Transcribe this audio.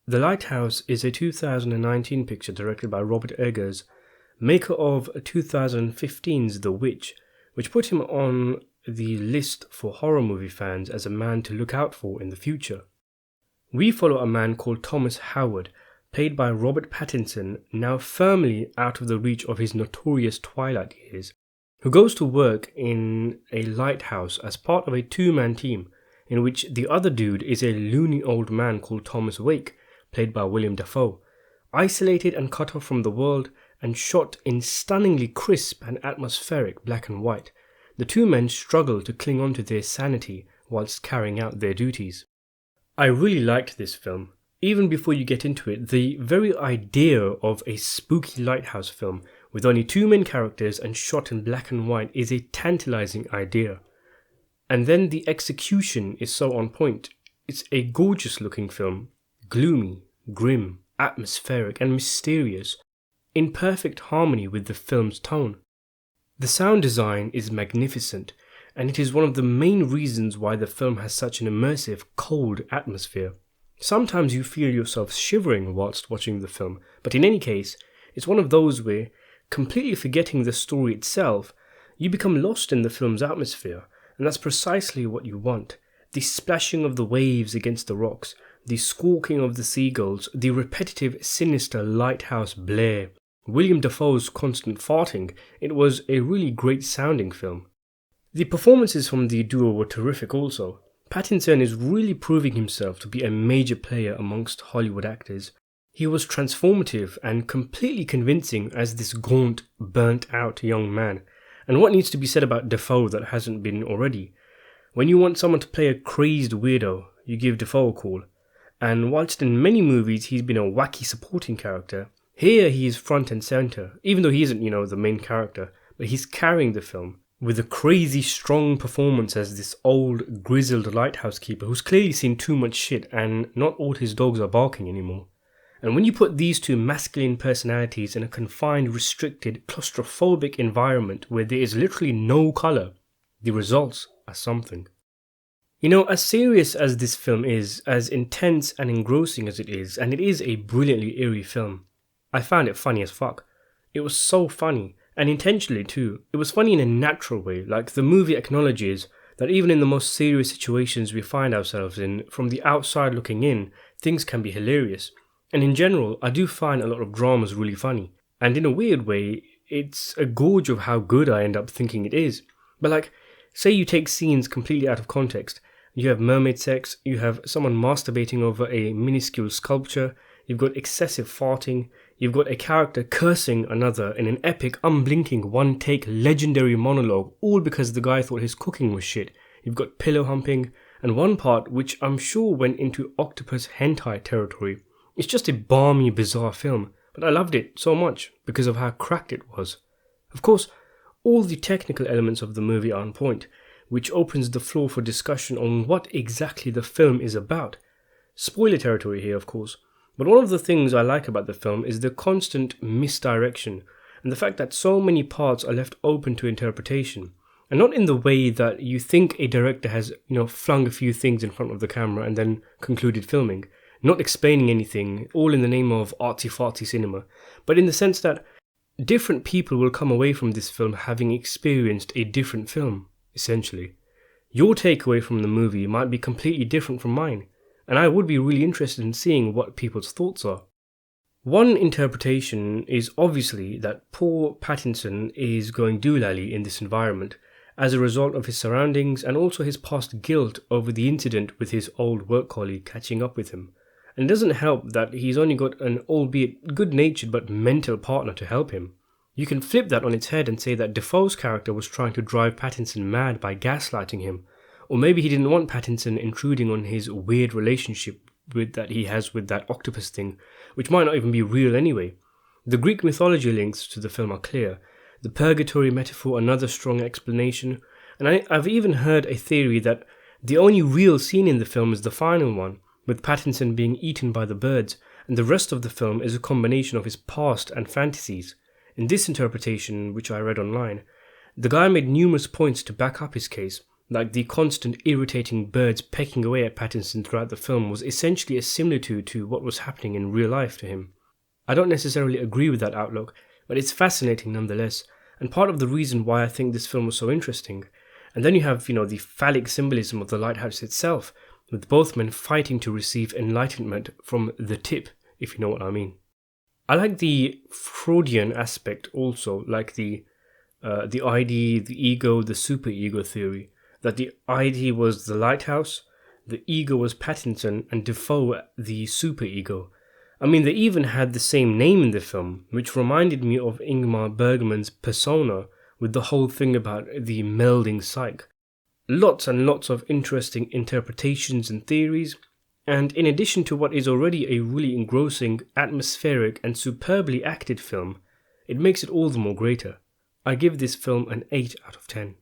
The Lighthouse is a 2019 picture directed by Robert Eggers, maker of 2015's The Witch, which put him on the list for horror movie fans as a man to look out for in the future. We follow a man called Thomas Howard, played by Robert Pattinson, now firmly out of the reach of his notorious Twilight years, who goes to work in a lighthouse as part of a two-man team, in which the other dude is a loony old man called Thomas Wake, played by William Dafoe, isolated and cut off from the world and shot in stunningly crisp and atmospheric black and white. The two men struggle to cling on to their sanity whilst carrying out their duties. I really liked this film. Even before you get into it, the very idea of a spooky lighthouse film with only two main characters and shot in black and white is a tantalizing idea. And then the execution is so on point. It's a gorgeous looking film, gloomy, grim, atmospheric and mysterious, in perfect harmony with the film's tone. The sound design is magnificent, and it is one of the main reasons why the film has such an immersive, cold atmosphere. Sometimes you feel yourself shivering whilst watching the film, but in any case, it's one of those where, completely forgetting the story itself, you become lost in the film's atmosphere, and that's precisely what you want. The splashing of the waves against the rocks, the squawking of the seagulls, the repetitive, sinister lighthouse blare, William Dafoe's constant farting. It was a really great sounding film. The performances from the duo were terrific also. Pattinson is really proving himself to be a major player amongst Hollywood actors. He was transformative and completely convincing as this gaunt, burnt-out young man. And what needs to be said about Dafoe that hasn't been already? When you want someone to play a crazed weirdo, you give Dafoe a call. And whilst in many movies he's been a wacky supporting character, here he is front and centre, even though he isn't, the main character, but he's carrying the film with a crazy strong performance as this old, grizzled lighthouse keeper who's clearly seen too much shit and not all his dogs are barking anymore. And when you put these two masculine personalities in a confined, restricted, claustrophobic environment where there is literally no colour, the results are something. As serious as this film is, as intense and engrossing as it is, and it is a brilliantly eerie film, I found it funny as fuck. It was so funny, and intentionally too. It was funny in a natural way, like the movie acknowledges that even in the most serious situations we find ourselves in, from the outside looking in, things can be hilarious. And in general, I do find a lot of dramas really funny. And in a weird way, it's a gorge of how good I end up thinking it is. But say you take scenes completely out of context. You have mermaid sex, you have someone masturbating over a minuscule sculpture, you've got excessive farting, you've got a character cursing another in an epic, unblinking, one-take, legendary monologue, all because the guy thought his cooking was shit. You've got pillow humping, and one part which I'm sure went into octopus hentai territory. It's just a balmy, bizarre film, but I loved it so much because of how cracked it was. Of course, all the technical elements of the movie are on point, which opens the floor for discussion on what exactly the film is about. Spoiler territory here, of course, but one of the things I like about the film is the constant misdirection and the fact that so many parts are left open to interpretation, and not in the way that you think a director has, flung a few things in front of the camera and then concluded filming, not explaining anything, all in the name of artsy-fartsy cinema, but in the sense that different people will come away from this film having experienced a different film, essentially. Your takeaway from the movie might be completely different from mine, and I would be really interested in seeing what people's thoughts are. One interpretation is obviously that poor Pattinson is going doolally in this environment as a result of his surroundings and also his past guilt over the incident with his old work colleague catching up with him. And it doesn't help that he's only got an albeit good-natured but mental partner to help him. You can flip that on its head and say that Dafoe's character was trying to drive Pattinson mad by gaslighting him, or maybe he didn't want Pattinson intruding on his weird relationship that he has with that octopus thing, which might not even be real anyway. The Greek mythology links to the film are clear, the purgatory metaphor another strong explanation, and I've even heard a theory that the only real scene in the film is the final one, with Pattinson being eaten by the birds, and the rest of the film is a combination of his past and fantasies. In this interpretation, which I read online, the guy made numerous points to back up his case, Like the constant irritating birds pecking away at Pattinson throughout the film was essentially a similitude to what was happening in real life to him. I don't necessarily agree with that outlook, but it's fascinating nonetheless, and part of the reason why I think this film was so interesting. And then you have, the phallic symbolism of the lighthouse itself, with both men fighting to receive enlightenment from the tip, if you know what I mean. I like the Freudian aspect also, like the ID, the ego, the superego theory, that the ID was the lighthouse, the ego was Pattinson, and Defoe the superego. I mean, they even had the same name in the film, which reminded me of Ingmar Bergman's Persona, with the whole thing about the melding psyche. Lots and lots of interesting interpretations and theories, and in addition to what is already a really engrossing, atmospheric and superbly acted film, it makes it all the more greater. I give this film an 8 out of 10.